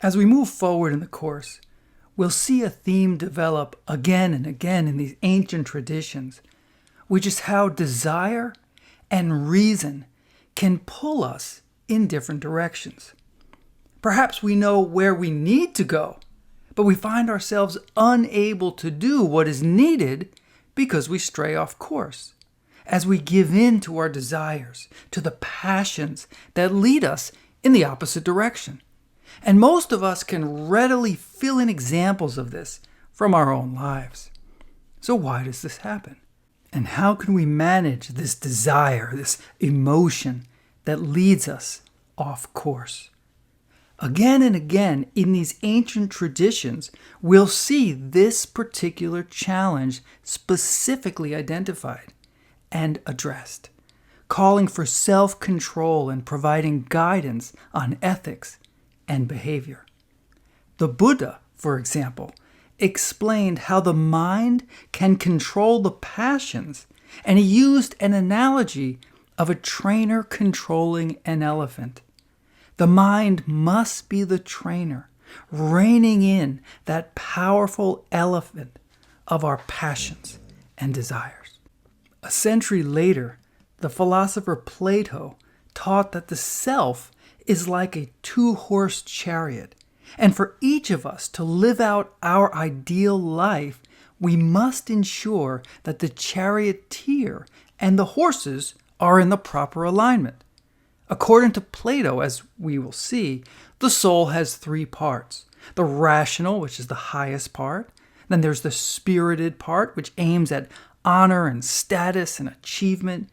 As we move forward in the course, we'll see a theme develop again and again in these ancient traditions, which is how desire and reason can pull us in different directions. Perhaps we know where we need to go, but we find ourselves unable to do what is needed because we stray off course, as we give in to our desires, to the passions that lead us in the opposite direction. And most of us can readily fill in examples of this from our own lives. So why does this happen? And how can we manage this desire, this emotion that leads us off course? Again and again in these ancient traditions, we'll see this particular challenge specifically identified and addressed, calling for self-control and providing guidance on ethics and behavior. The Buddha, for example, explained how the mind can control the passions, and he used an analogy of a trainer controlling an elephant. The mind must be the trainer, reining in that powerful elephant of our passions and desires. A century later, the philosopher Plato taught that the self is like a two-horse chariot, and for each of us to live out our ideal life, we must ensure that the charioteer and the horses are in the proper alignment. According to Plato, as we will see, the soul has three parts. The rational, which is the highest part. Then there's the spirited part, which aims at honor and status and achievement.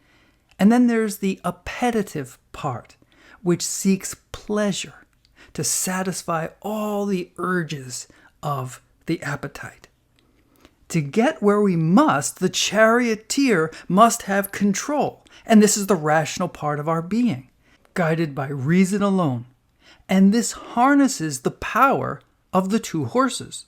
And then there's the appetitive part, which seeks pleasure to satisfy all the urges of the appetite. To get where we must, the charioteer must have control, and this is the rational part of our being, guided by reason alone. And this harnesses the power of the two horses.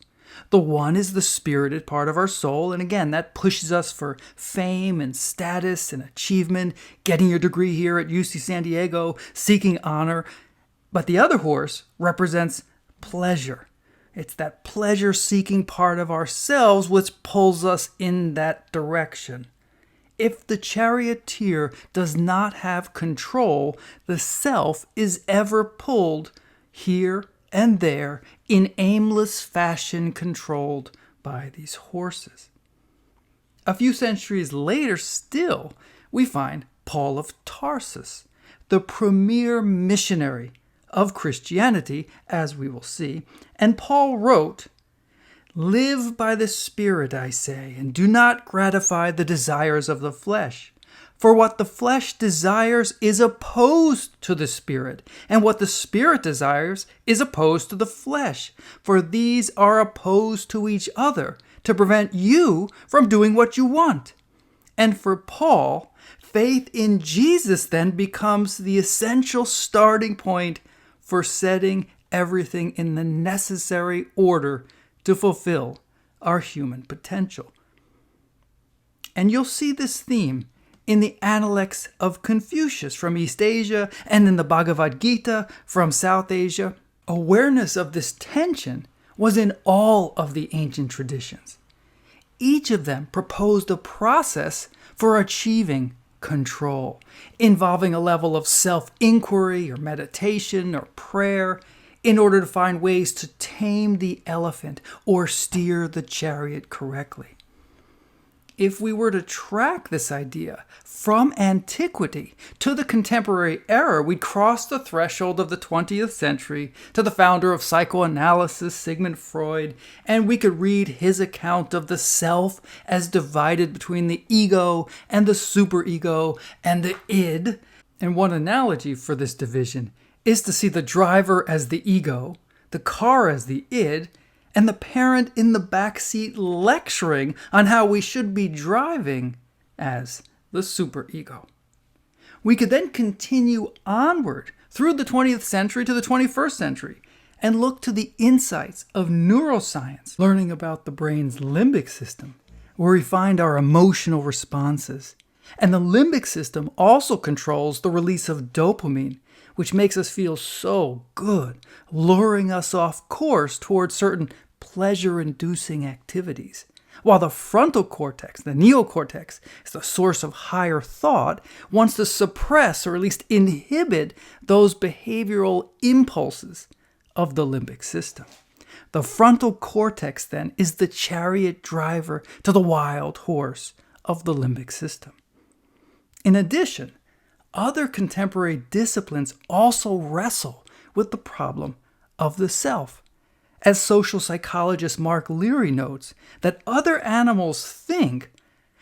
The one is the spirited part of our soul, and again, that pushes us for fame and status and achievement, getting your degree here at UC San Diego, seeking honor. But the other horse represents pleasure. It's that pleasure-seeking part of ourselves which pulls us in that direction. If the charioteer does not have control, the self is ever pulled here and there in aimless fashion, controlled by these horses. A few centuries later still, we find Paul of Tarsus, the premier missionary of Christianity, as we will see, and Paul wrote, "Live by the Spirit, I say, and do not gratify the desires of the flesh. For what the flesh desires is opposed to the Spirit, and what the Spirit desires is opposed to the flesh. For these are opposed to each other, to prevent you from doing what you want." And for Paul, faith in Jesus then becomes the essential starting point for setting everything in the necessary order to fulfill our human potential. And you'll see this theme in the Analects of Confucius from East Asia and in the Bhagavad Gita from South Asia. Awareness of this tension was in all of the ancient traditions. Each of them proposed a process for achieving control, involving a level of self-inquiry or meditation or prayer in order to find ways to tame the elephant or steer the chariot correctly. If we were to track this idea from antiquity to the contemporary era, we'd cross the threshold of the 20th century to the founder of psychoanalysis, Sigmund Freud, and we could read his account of the self as divided between the ego and the superego and the id. And one analogy for this division is to see the driver as the ego, the car as the id, and the parent in the back seat lecturing on how we should be driving as the superego. We could then continue onward through the 20th century to the 21st century and look to the insights of neuroscience, learning about the brain's limbic system, where we find our emotional responses. And the limbic system also controls the release of dopamine, which makes us feel so good, luring us off course towards certain pleasure-inducing activities. While the frontal cortex, the neocortex, is the source of higher thought, wants to suppress or at least inhibit those behavioral impulses of the limbic system. The frontal cortex, then, is the chariot driver to the wild horse of the limbic system. In addition, other contemporary disciplines also wrestle with the problem of the self. As social psychologist Mark Leary notes, that other animals think,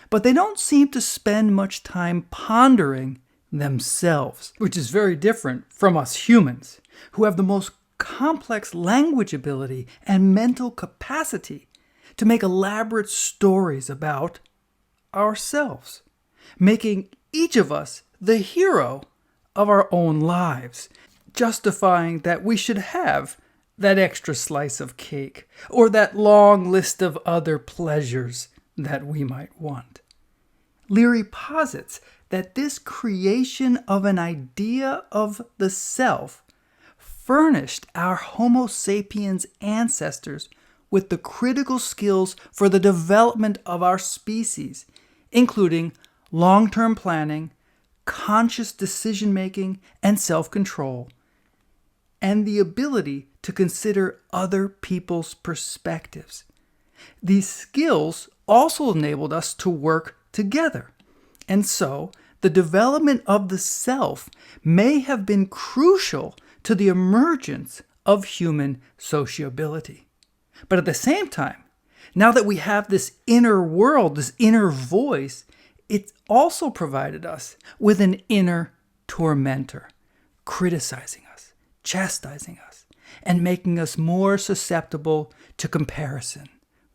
but they don't seem to spend much time pondering themselves, which is very different from us humans, who have the most complex language ability and mental capacity to make elaborate stories about ourselves, making each of us the hero of our own lives, justifying that we should have that extra slice of cake or that long list of other pleasures that we might want. Leary posits that this creation of an idea of the self furnished our Homo sapiens ancestors with the critical skills for the development of our species, including long-term planning, conscious decision-making, and self-control, and the ability to consider other people's perspectives. These skills also enabled us to work together, and so the development of the self may have been crucial to the emergence of human sociability. But at the same time, now that we have this inner world, this inner voice, it also provided us with an inner tormentor, criticizing us, chastising us, and making us more susceptible to comparison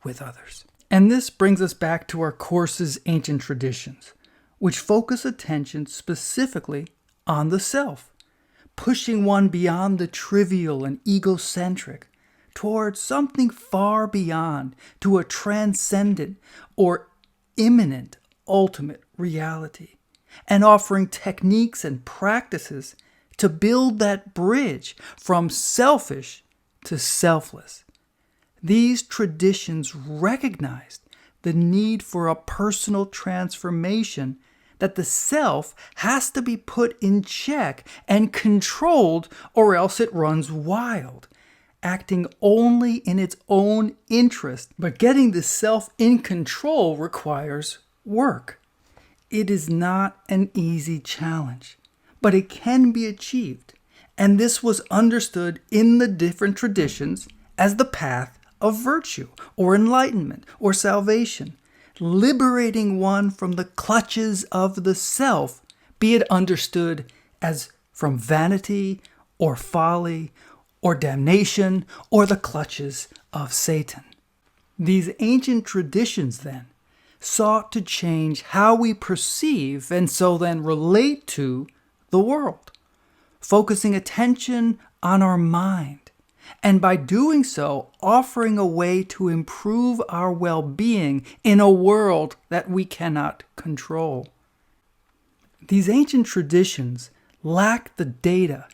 with others. And this brings us back to our course's ancient traditions, which focus attention specifically on the self, pushing one beyond the trivial and egocentric towards something far beyond, to a transcendent or imminent ultimate reality, and offering techniques and practices to build that bridge from selfish to selfless. These traditions recognized the need for a personal transformation, that the self has to be put in check and controlled, or else it runs wild, acting only in its own interest. But getting the self in control requires work. It is not an easy challenge, but it can be achieved. And this was understood in the different traditions as the path of virtue or enlightenment or salvation, liberating one from the clutches of the self, be it understood as from vanity or folly or damnation or the clutches of Satan. These ancient traditions then sought to change how we perceive and so then relate to the world, focusing attention on our mind, and by doing so, offering a way to improve our well-being in a world that we cannot control. These ancient traditions lack the data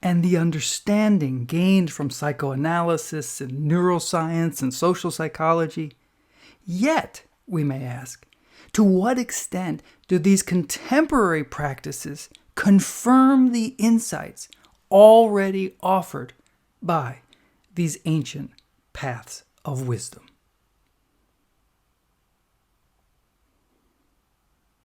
and the understanding gained from psychoanalysis and neuroscience and social psychology. Yet, we may ask, to what extent do these contemporary practices confirm the insights already offered by these ancient paths of wisdom?